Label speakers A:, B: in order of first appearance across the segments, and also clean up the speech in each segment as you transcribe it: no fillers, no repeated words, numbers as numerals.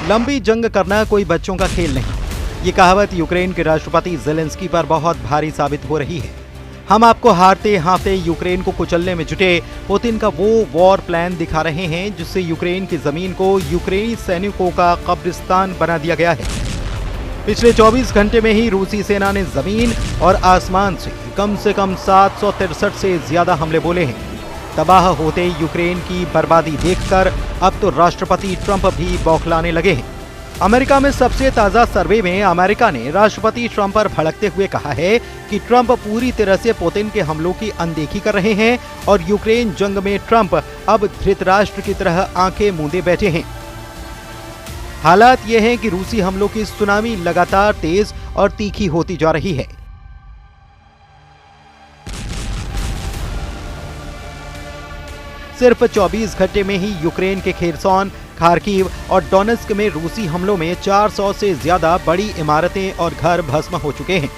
A: लंबी जंग करना कोई बच्चों का खेल नहीं। ये कहावत यूक्रेन के राष्ट्रपति ज़ेलेंस्की पर बहुत भारी साबित हो रही है। हम आपको हारते हारते यूक्रेन को कुचलने में जुटे पुतिन का वो वॉर प्लान दिखा रहे हैं जिससे यूक्रेन की जमीन को यूक्रेनी सैनिकों का कब्रिस्तान बना दिया गया है। पिछले 24 घंटे में ही रूसी सेना ने जमीन और आसमान से कम 763 से ज्यादा हमले बोले हैं। तबाह होते यूक्रेन की बर्बादी देखकर अब तो राष्ट्रपति ट्रंप भी बौखलाने लगे हैं। अमेरिका में सबसे ताजा सर्वे में अमेरिका ने राष्ट्रपति ट्रंप पर भड़कते हुए कहा है कि ट्रंप पूरी तरह से पुतिन के हमलों की अनदेखी कर रहे हैं और यूक्रेन जंग में ट्रंप अब धृतराष्ट्र की तरह आंखें मूंदे बैठे हैं। हालात ये हैं कि रूसी हमलों की सुनामी लगातार तेज और तीखी होती जा रही है। सिर्फ 24 घंटे में ही यूक्रेन के खेरसॉन, खार्किव और डोनेत्स्क में रूसी हमलों में 400 से ज्यादा बड़ी इमारतें और घर भस्म हो चुके हैं।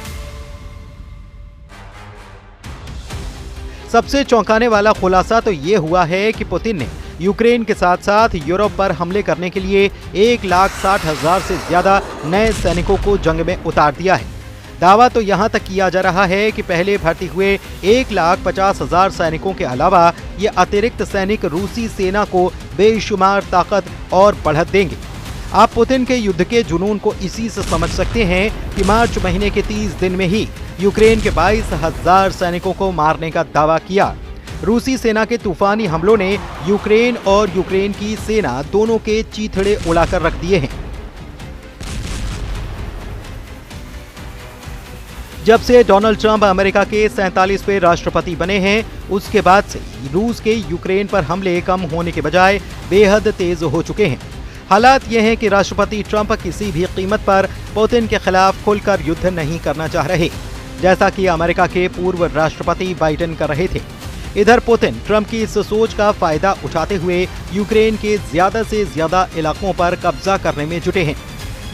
A: सबसे चौंकाने वाला खुलासा तो ये हुआ है कि पुतिन ने यूक्रेन के साथ साथ यूरोप पर हमले करने के लिए 1,60,000 से ज्यादा नए सैनिकों को जंग में उतार दिया है। दावा तो यहां तक किया जा रहा है कि पहले भर्ती हुए 1,50,000 सैनिकों के अलावा ये अतिरिक्त सैनिक रूसी सेना को बेशुमार ताकत और बढ़त देंगे। आप पुतिन के युद्ध के जुनून को इसी से समझ सकते हैं कि मार्च महीने के 30 दिन में ही यूक्रेन के 22,000 सैनिकों को मारने का दावा किया। रूसी सेना के तूफानी हमलों ने यूक्रेन और यूक्रेन की सेना दोनों के चीथड़े उड़ाकर रख दिए हैं। जब से डोनाल्ड ट्रंप अमेरिका के 47वें राष्ट्रपति बने हैं, उसके बाद से रूस के यूक्रेन पर हमले कम होने के बजाय बेहद तेज हो चुके हैं। हालात ये हैं कि राष्ट्रपति ट्रंप किसी भी कीमत पर पुतिन के खिलाफ खुलकर युद्ध नहीं करना चाह रहे, जैसा कि अमेरिका के पूर्व राष्ट्रपति बाइडेन कर रहे थे। इधर पुतिन ट्रंप की इस सोच का फायदा उठाते हुए यूक्रेन के ज्यादा से ज्यादा इलाकों पर कब्जा करने में जुटे हैं।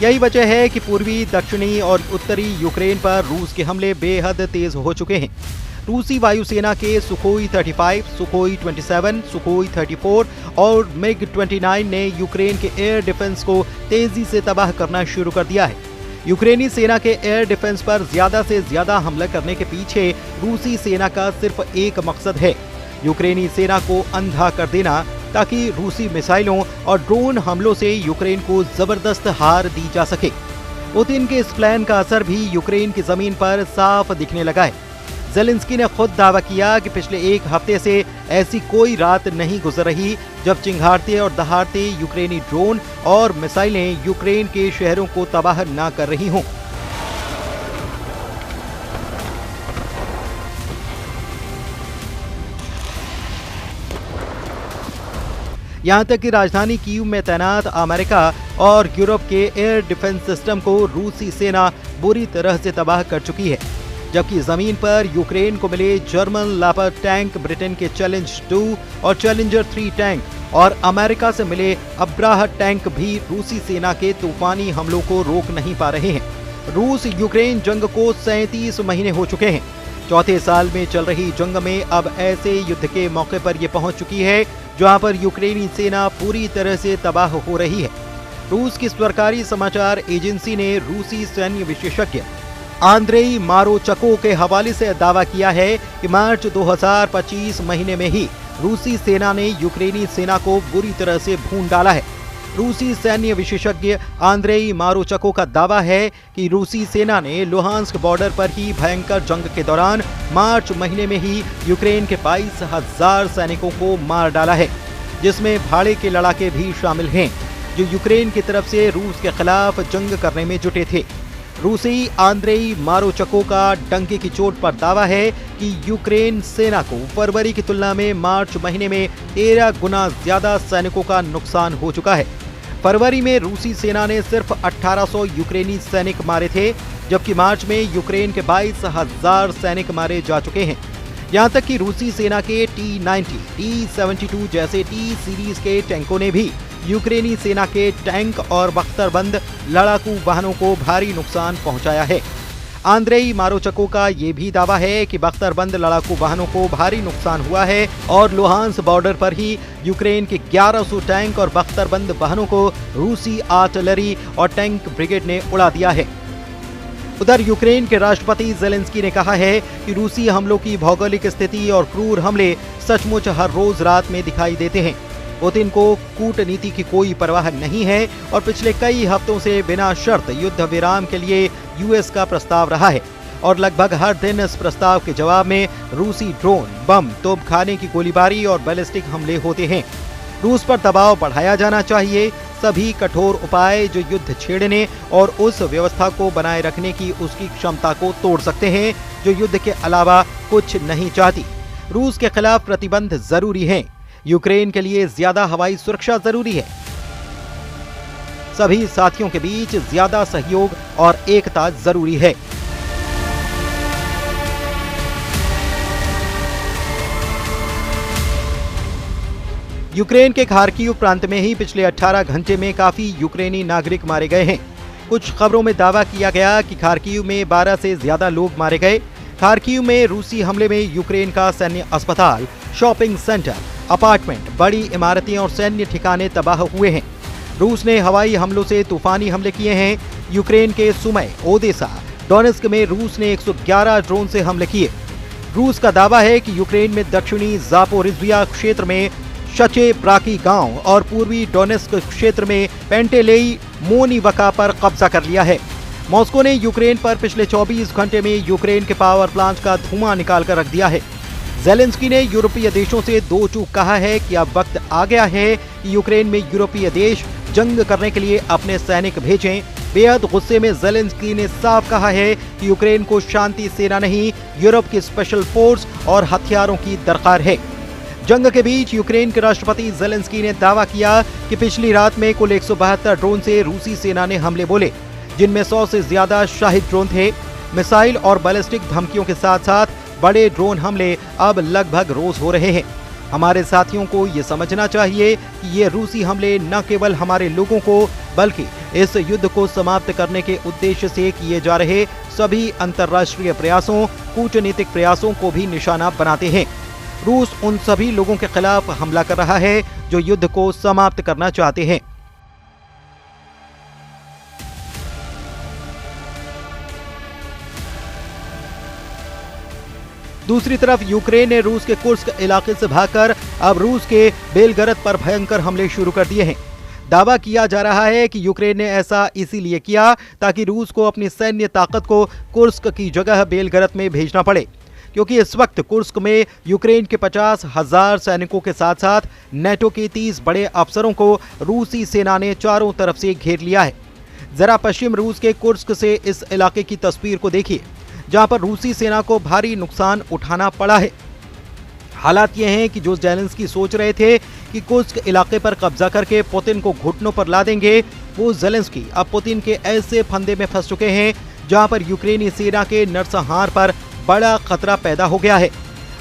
A: यही वजह है कि पूर्वी, दक्षिणी और उत्तरी यूक्रेन पर रूस के हमले बेहद तेज हो चुके हैं। रूसी वायुसेना के सुखोई 35, सुखोई 27, सुखोई 34 और मिग-29 ने यूक्रेन के एयर डिफेंस को तेजी से तबाह करना शुरू कर दिया है। यूक्रेनी सेना के एयर डिफेंस पर ज्यादा से ज्यादा हमला करने के पीछे रूसी सेना का सिर्फ एक मकसद है, यूक्रेनी सेना को अंधा कर देना, ताकि रूसी मिसाइलों और ड्रोन हमलों से यूक्रेन को जबरदस्त हार दी जा सके। पुतिन के इस प्लान का असर भी यूक्रेन की जमीन पर साफ दिखने लगा है। ज़ेलेंस्की ने खुद दावा किया कि पिछले एक हफ्ते से ऐसी कोई रात नहीं गुजर रही जब चिंगारते और दहाड़ते यूक्रेनी ड्रोन और मिसाइलें यूक्रेन के शहरों को तबाह न कर रही हों। यहां तक कि राजधानी कीव में तैनात अमेरिका और यूरोप के एयर डिफेंस सिस्टम को रूसी सेना बुरी तरह से तबाह कर चुकी है, जबकि जमीन पर यूक्रेन को मिले जर्मन लेपर्ड टैंक, ब्रिटेन के चैलेंज 2 और चैलेंजर 3 टैंक और अमेरिका से मिले अब्राह टैंक भी रूसी सेना के तूफानी हमलों को रोक नहीं पा रहे हैं। रूस यूक्रेन जंग को 37 महीने हो चुके हैं। चौथे साल में चल रही जंग में अब ऐसे युद्ध के मौके पर यह पहुंच चुकी है जहां पर यूक्रेनी सेना पूरी तरह से तबाह हो रही है। रूस की सरकारी समाचार एजेंसी ने रूसी सैन्य विशेषज्ञ आंद्रेई मारोचको के हवाले से दावा किया है कि मार्च 2025 महीने में ही रूसी सेना ने यूक्रेनी सेना को बुरी तरह से भून डाला है। रूसी सैन्य विशेषज्ञ आंद्रेई मारोचको का दावा है कि रूसी सेना ने लुहांस्क बॉर्डर पर ही भयंकर जंग के दौरान मार्च महीने में ही यूक्रेन के 22,000 सैनिकों को मार डाला है, जिसमें भाड़े के लड़ाके भी शामिल हैं जो यूक्रेन की तरफ से रूस के खिलाफ जंग करने में जुटे थे। रूसी आंद्रेई मारोचको का डंके की चोट पर दावा है कि यूक्रेन सेना को फरवरी की तुलना में मार्च महीने में 13 गुना ज्यादा सैनिकों का नुकसान हो चुका है। फरवरी में रूसी सेना ने सिर्फ 1800 यूक्रेनी सैनिक मारे थे, जबकि मार्च में यूक्रेन के 22,000 सैनिक मारे जा चुके हैं। यहां तक कि रूसी सेना के T-90, T-72 जैसे T सीरीज के टैंकों ने भी यूक्रेनी सेना के टैंक और बख्तरबंद लड़ाकू वाहनों को भारी नुकसान पहुंचाया है। आंद्रेई मारोचको का ये भी दावा है कि बख्तरबंद लड़ाकू वाहनों को भारी नुकसान हुआ है और लुहांस बॉर्डर पर ही यूक्रेन के 1100 टैंक और बख्तरबंद वाहनों को रूसी आर्टिलरी और टैंक ब्रिगेड ने उड़ा दिया है। उधर यूक्रेन के राष्ट्रपति जेलेंस्की ने कहा है कि रूसी हमलों की भौगोलिक स्थिति और क्रूर हमले सचमुच हर रोज रात में दिखाई देते हैं। पुतिन को कूटनीति की कोई परवाह नहीं है और पिछले कई हफ्तों से बिना शर्त युद्ध विराम के लिए यूएस का प्रस्ताव रहा है और लगभग हर दिन इस प्रस्ताव के जवाब में रूसी ड्रोन, बम, तोपखाने की गोलीबारी और बैलिस्टिक हमले होते हैं। रूस पर दबाव बढ़ाया जाना चाहिए। सभी कठोर उपाय जो युद्ध छेड़ने और उस व्यवस्था को बनाए रखने की उसकी क्षमता को तोड़ सकते हैं जो युद्ध के अलावा कुछ नहीं चाहती। रूस के खिलाफ प्रतिबंध जरूरी हैं। यूक्रेन के लिए ज्यादा हवाई सुरक्षा जरूरी है। सभी साथियों के बीच ज्यादा सहयोग और एकता जरूरी है। यूक्रेन के खार्किव प्रांत में ही पिछले 18 घंटे में काफी यूक्रेनी नागरिक मारे गए हैं। कुछ खबरों में दावा किया गया कि खार्किव में 12 से ज्यादा लोग मारे गए। खार्किव में रूसी हमले में यूक्रेन का सैन्य अस्पताल, शॉपिंग सेंटर, अपार्टमेंट, बड़ी इमारतें और सैन्य ठिकाने तबाह हुए हैं। रूस ने हवाई हमलों से तूफानी हमले किए हैं। यूक्रेन के सुमय, ओदेसा, डोनेस्क में रूस ने 111 ड्रोन से हमले किए। रूस का दावा है कि यूक्रेन में दक्षिणी जापोरिज्जिया क्षेत्र में शचे ब्राकी गांव और पूर्वी डोनेस्क क्षेत्र में पेंटेलेई मोनिवका पर कब्जा कर लिया है। मॉस्को ने यूक्रेन पर पिछले 24 घंटे में यूक्रेन के पावर प्लांट का धुआं निकाल कर रख दिया है। जेलेंस्की ने यूरोपीय देशों से दो टूक कहा है कि अब वक्त आ गया है कि यूक्रेन में यूरोपीय देश जंग करने के लिए अपने सैनिक भेजें। बेहद गुस्से में जेलेंस्की ने साफ कहा है कि यूक्रेन को शांति सेना नहीं, यूरोप की स्पेशल फोर्स और हथियारों की दरकार है। जंग के बीच यूक्रेन के राष्ट्रपति जेलेंस्की ने दावा किया कि पिछली रात में कुल 172 ड्रोन से रूसी सेना ने हमले बोले, जिनमें 100 से ज्यादा शाहिद ड्रोन थे। मिसाइल और बैलिस्टिक धमकियों के साथ साथ बड़े ड्रोन हमले अब लगभग रोज हो रहे हैं। हमारे साथियों को ये समझना चाहिए कि ये रूसी हमले न केवल हमारे लोगों को बल्कि इस युद्ध को समाप्त करने के उद्देश्य से किए जा रहे सभी अंतर्राष्ट्रीय प्रयासों, कूटनीतिक प्रयासों को भी निशाना बनाते हैं। रूस उन सभी लोगों के खिलाफ हमला कर रहा है जो युद्ध को समाप्त करना चाहते हैं। दूसरी तरफ यूक्रेन ने रूस के कुर्स्क इलाके से भागकर अब रूस के बेलगरद पर भयंकर हमले शुरू कर दिए हैं। दावा किया जा रहा है कि यूक्रेन ने ऐसा इसीलिए किया ताकि रूस को अपनी सैन्य ताकत को कुर्स्क की जगह बेलगरद में भेजना पड़े, क्योंकि इस वक्त कुर्स्क में यूक्रेन के 50,000 सैनिकों के साथ साथ नेटो के 30 बड़े अफसरों को रूसी सेना ने चारों तरफ से घेर लिया है। जरा पश्चिम रूस के कुर्स्क से इस इलाके की तस्वीर को देखिए, जहां पर रूसी सेना को भारी नुकसान उठाना पड़ा है। हालात ये हैं कि जो जेलेंस्की सोच रहे थे कि कुर्स्क इलाके पर कब्जा करके पुतिन को घुटनों पर ला देंगे, वो जेलेंस्की अब पुतिन के ऐसे फंदे में फंस चुके हैं जहां पर यूक्रेनी सेना के नरसंहार पर बड़ा खतरा पैदा हो गया है।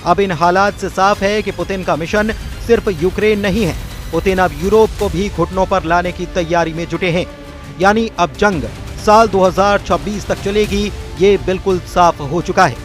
A: अब इन हालात से साफ है कि पुतिन का मिशन सिर्फ यूक्रेन नहीं है, पुतिन अब यूरोप को भी घुटनों पर लाने की तैयारी में जुटे हैं। यानी अब जंग साल 2026 तक चलेगी, ये बिल्कुल साफ हो चुका है।